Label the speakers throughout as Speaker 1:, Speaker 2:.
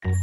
Speaker 1: Assalamualaikum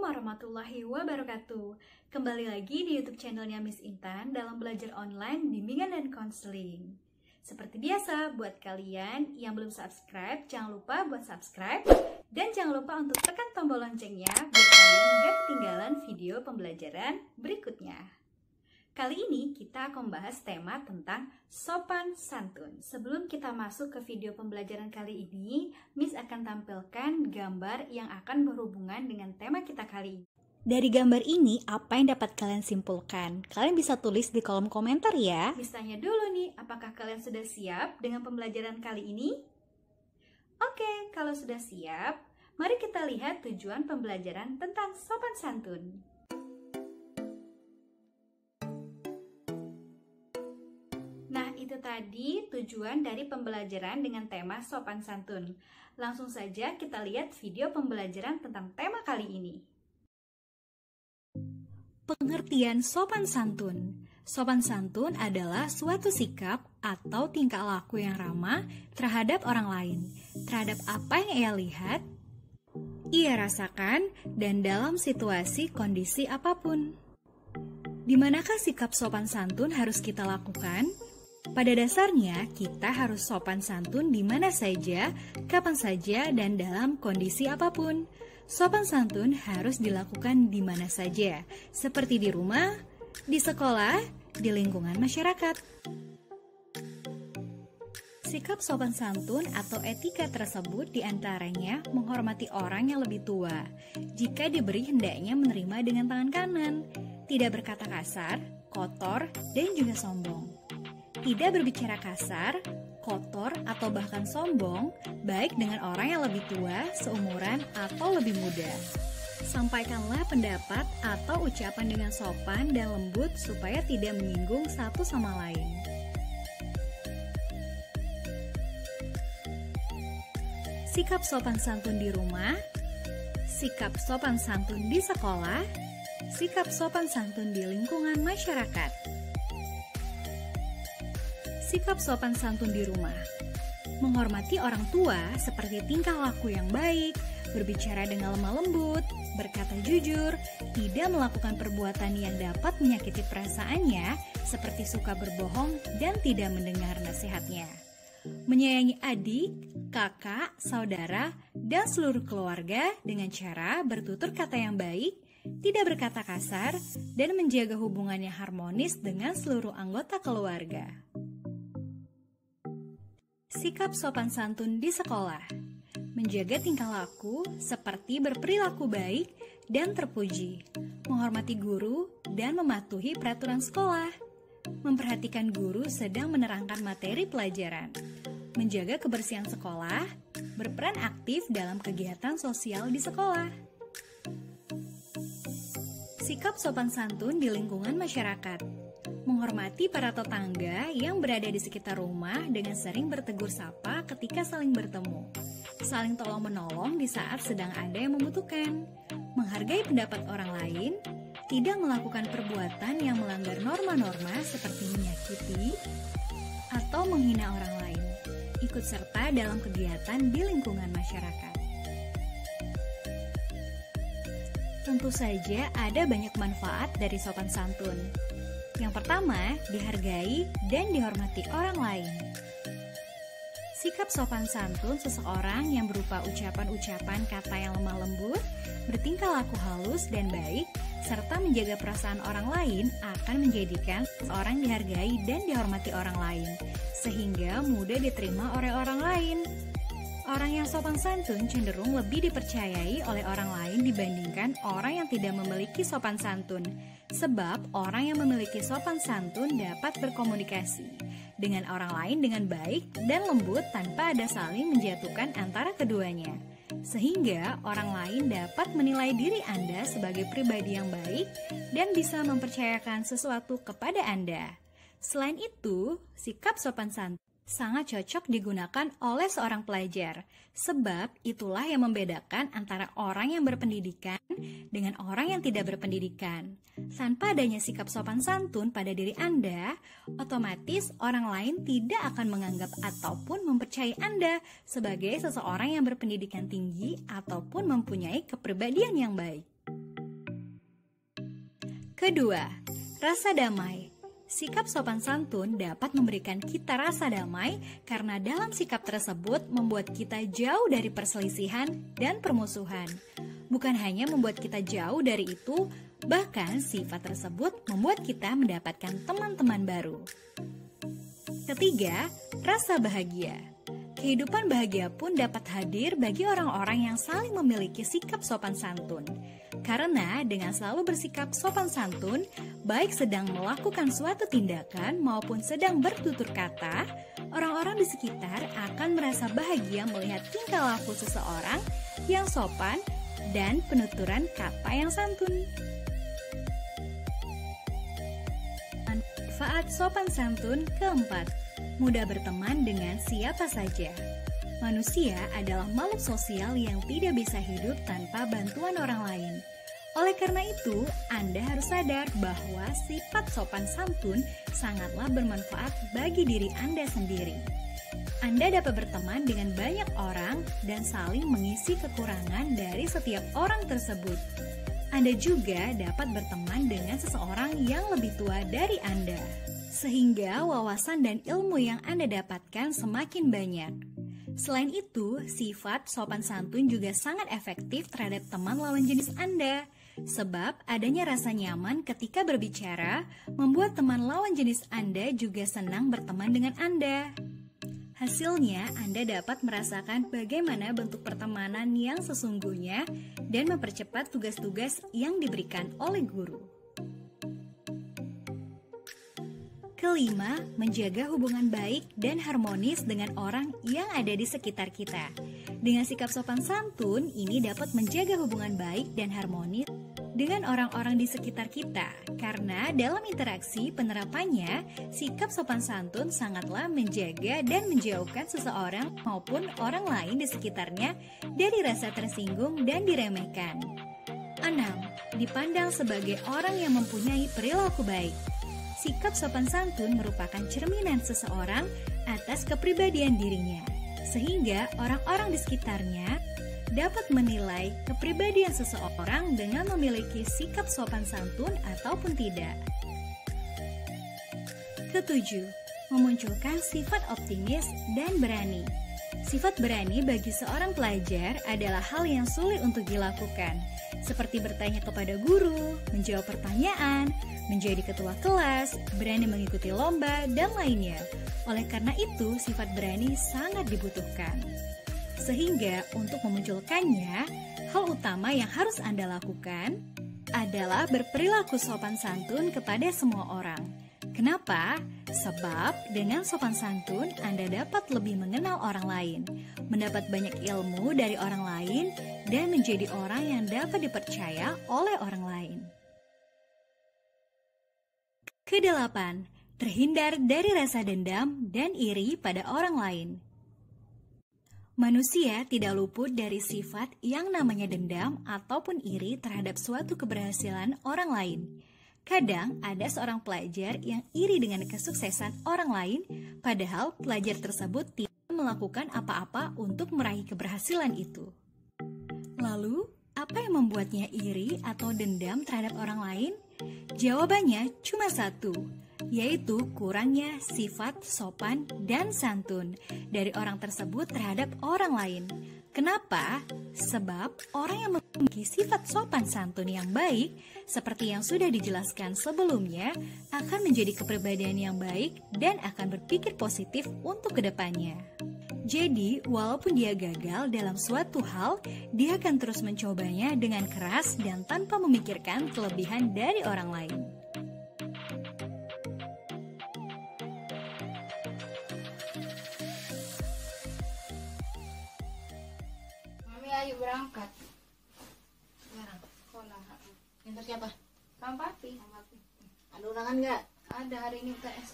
Speaker 1: warahmatullahi wabarakatuh. Kembali lagi di YouTube channelnya Miss Intan dalam belajar online, bimbingan dan konseling. Seperti biasa, buat kalian yang belum subscribe, jangan lupa buat subscribe. Dan jangan lupa untuk tekan tombol loncengnya biar kalian gak ketinggalan video pembelajaran berikutnya. Kali ini kita akan membahas tema tentang sopan santun. Sebelum kita masuk ke video pembelajaran kali ini, Miss akan tampilkan gambar yang akan berhubungan dengan tema kita kali ini. Dari gambar ini, apa yang dapat kalian simpulkan? Kalian bisa tulis di kolom komentar ya. Miss tanya dulu nih, apakah kalian sudah siap dengan pembelajaran kali ini? Oke, kalau sudah siap, mari kita lihat tujuan pembelajaran tentang sopan santun. Nah, itu tadi tujuan dari pembelajaran dengan tema sopan santun. Langsung saja kita lihat video pembelajaran tentang tema kali ini. Pengertian sopan santun. Sopan santun adalah suatu sikap atau tingkah laku yang ramah terhadap orang lain, terhadap apa yang ia lihat, ia rasakan, dan dalam situasi kondisi apapun. Di manakah sikap sopan santun harus kita lakukan? Pada dasarnya, kita harus sopan santun di mana saja, kapan saja, dan dalam kondisi apapun. Sopan santun harus dilakukan di mana saja, seperti di rumah, di sekolah, di lingkungan masyarakat. Sikap sopan santun atau etika tersebut diantaranya menghormati orang yang lebih tua. Jika diberi, hendaknya menerima dengan tangan kanan, tidak berkata kasar, kotor, dan juga sombong. Tidak berbicara kasar, kotor, atau bahkan sombong, baik dengan orang yang lebih tua, seumuran, atau lebih muda. Sampaikanlah pendapat atau ucapan dengan sopan dan lembut supaya tidak menyinggung satu sama lain. Sikap sopan santun di rumah, sikap sopan santun di sekolah, sikap sopan santun di lingkungan masyarakat. Sikap sopan santun di rumah. Menghormati orang tua seperti tingkah laku yang baik, berbicara dengan lemah lembut, berkata jujur, tidak melakukan perbuatan yang dapat menyakiti perasaannya seperti suka berbohong dan tidak mendengar nasihatnya. Menyayangi adik, kakak, saudara, dan seluruh keluarga dengan cara bertutur kata yang baik, tidak berkata kasar, dan menjaga hubungan yang harmonis dengan seluruh anggota keluarga. Sikap sopan santun di sekolah. Menjaga tingkah laku seperti berperilaku baik dan terpuji, menghormati guru dan mematuhi peraturan sekolah, memperhatikan guru sedang menerangkan materi pelajaran, menjaga kebersihan sekolah, berperan aktif dalam kegiatan sosial di sekolah. Sikap sopan santun di lingkungan masyarakat. Menghormati para tetangga yang berada di sekitar rumah dengan sering bertegur sapa ketika saling bertemu. Saling tolong-menolong di saat sedang ada yang membutuhkan. Menghargai pendapat orang lain. Tidak melakukan perbuatan yang melanggar norma-norma seperti menyakiti atau menghina orang lain. Ikut serta dalam kegiatan di lingkungan masyarakat. Tentu saja ada banyak manfaat dari sopan santun. Yang pertama, dihargai dan dihormati orang lain. Sikap sopan santun seseorang yang berupa ucapan-ucapan kata yang lemah lembut, bertingkah laku halus dan baik, serta menjaga perasaan orang lain akan menjadikan seseorang dihargai dan dihormati orang lain, sehingga mudah diterima oleh orang lain. Orang yang sopan santun cenderung lebih dipercayai oleh orang lain dibandingkan orang yang tidak memiliki sopan santun. Sebab orang yang memiliki sopan santun dapat berkomunikasi dengan orang lain dengan baik dan lembut tanpa ada saling menjatuhkan antara keduanya. Sehingga orang lain dapat menilai diri Anda sebagai pribadi yang baik dan bisa mempercayakan sesuatu kepada Anda. Selain itu, sikap sopan santun sangat cocok digunakan oleh seorang pelajar, sebab itulah yang membedakan antara orang yang berpendidikan dengan orang yang tidak berpendidikan. Tanpa adanya sikap sopan santun pada diri Anda, otomatis orang lain tidak akan menganggap ataupun mempercayai Anda sebagai seseorang yang berpendidikan tinggi ataupun mempunyai kepribadian yang baik. Kedua, rasa damai. Sikap sopan santun dapat memberikan kita rasa damai karena dalam sikap tersebut membuat kita jauh dari perselisihan dan permusuhan. Bukan hanya membuat kita jauh dari itu, bahkan sifat tersebut membuat kita mendapatkan teman-teman baru. Ketiga, rasa bahagia. Kehidupan bahagia pun dapat hadir bagi orang-orang yang saling memiliki sikap sopan santun. Karena dengan selalu bersikap sopan santun, baik sedang melakukan suatu tindakan maupun sedang bertutur kata, orang-orang di sekitar akan merasa bahagia melihat tingkah laku seseorang yang sopan dan penuturan kata yang santun. Manfaat sopan santun keempat, mudah berteman dengan siapa saja. Manusia adalah makhluk sosial yang tidak bisa hidup tanpa bantuan orang lain. Oleh karena itu, Anda harus sadar bahwa sifat sopan santun sangatlah bermanfaat bagi diri Anda sendiri. Anda dapat berteman dengan banyak orang dan saling mengisi kekurangan dari setiap orang tersebut. Anda juga dapat berteman dengan seseorang yang lebih tua dari Anda, sehingga wawasan dan ilmu yang Anda dapatkan semakin banyak. Selain itu, sifat sopan santun juga sangat efektif terhadap teman lawan jenis Anda. Sebab adanya rasa nyaman ketika berbicara membuat teman lawan jenis Anda juga senang berteman dengan Anda. Hasilnya, Anda dapat merasakan bagaimana bentuk pertemanan yang sesungguhnya dan mempercepat tugas-tugas yang diberikan oleh guru. Kelima, menjaga hubungan baik dan harmonis dengan orang yang ada di sekitar kita. Dengan sikap sopan santun, ini dapat menjaga hubungan baik dan harmonis dengan orang-orang di sekitar kita. Karena dalam interaksi penerapannya, sikap sopan santun sangatlah menjaga dan menjauhkan seseorang maupun orang lain di sekitarnya dari rasa tersinggung dan diremehkan. 6. Dipandang sebagai orang yang mempunyai perilaku baik. Sikap sopan santun merupakan cerminan seseorang atas kepribadian dirinya, sehingga orang-orang di sekitarnya dapat menilai kepribadian seseorang dengan memiliki sikap sopan santun ataupun tidak. Ketujuh, memunculkan sifat optimis dan berani. Sifat berani bagi seorang pelajar adalah hal yang sulit untuk dilakukan, seperti bertanya kepada guru, menjawab pertanyaan, menjadi ketua kelas, berani mengikuti lomba, dan lainnya. Oleh karena itu, sifat berani sangat dibutuhkan. Sehingga untuk memunculkannya, hal utama yang harus Anda lakukan adalah berperilaku sopan santun kepada semua orang. Kenapa? Sebab dengan sopan santun Anda dapat lebih mengenal orang lain, mendapat banyak ilmu dari orang lain, dan menjadi orang yang dapat dipercaya oleh orang lain. Kedelapan, terhindar dari rasa dendam dan iri pada orang lain. Manusia tidak luput dari sifat yang namanya dendam ataupun iri terhadap suatu keberhasilan orang lain. Kadang ada seorang pelajar yang iri dengan kesuksesan orang lain, padahal pelajar tersebut tidak melakukan apa-apa untuk meraih keberhasilan itu. Lalu, apa yang membuatnya iri atau dendam terhadap orang lain? Jawabannya cuma satu, yaitu kurangnya sifat sopan dan santun dari orang tersebut terhadap orang lain. Kenapa? Sebab orang yang memiliki sifat sopan santun yang baik, seperti yang sudah dijelaskan sebelumnya, akan menjadi kepribadian yang baik dan akan berpikir positif untuk kedepannya. Jadi, walaupun dia gagal dalam suatu hal, dia akan terus mencobanya dengan keras dan tanpa memikirkan kelebihan dari orang lain.
Speaker 2: Mami ayo berangkat. Sekarang sekolah.
Speaker 3: Minta siapa?
Speaker 2: Sama papi.
Speaker 3: Ada undangan nggak?
Speaker 2: Ada hari ini UTS.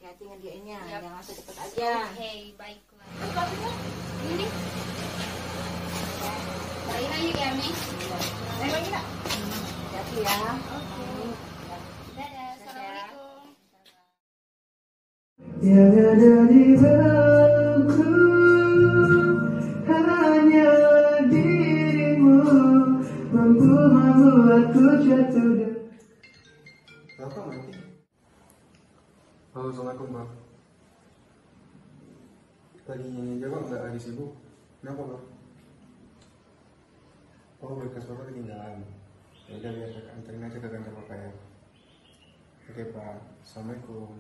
Speaker 3: Hati-hati ngerjainnya,
Speaker 2: Yap.
Speaker 3: jangan asal cepet aja.
Speaker 2: Oke, baiklah. Ini. Baik aja ya, Mi.
Speaker 3: Lagi nak? Hati-hati ya.
Speaker 2: Oke. Dadah. Assalamualaikum.
Speaker 4: Yang ada di belakangku hanya dirimu mampu membuatku jatuh dan
Speaker 5: Bapak mati. Halo, assalamualaikum Pak. Tadi nyanyi aja Pak, nggak lagi sibuk. Kenapa Pak? Oh, berkas Bapak ketinggalan. Ya udah biar anterin aja ke kantor Bapak ya. Oke Pak, assalamualaikum.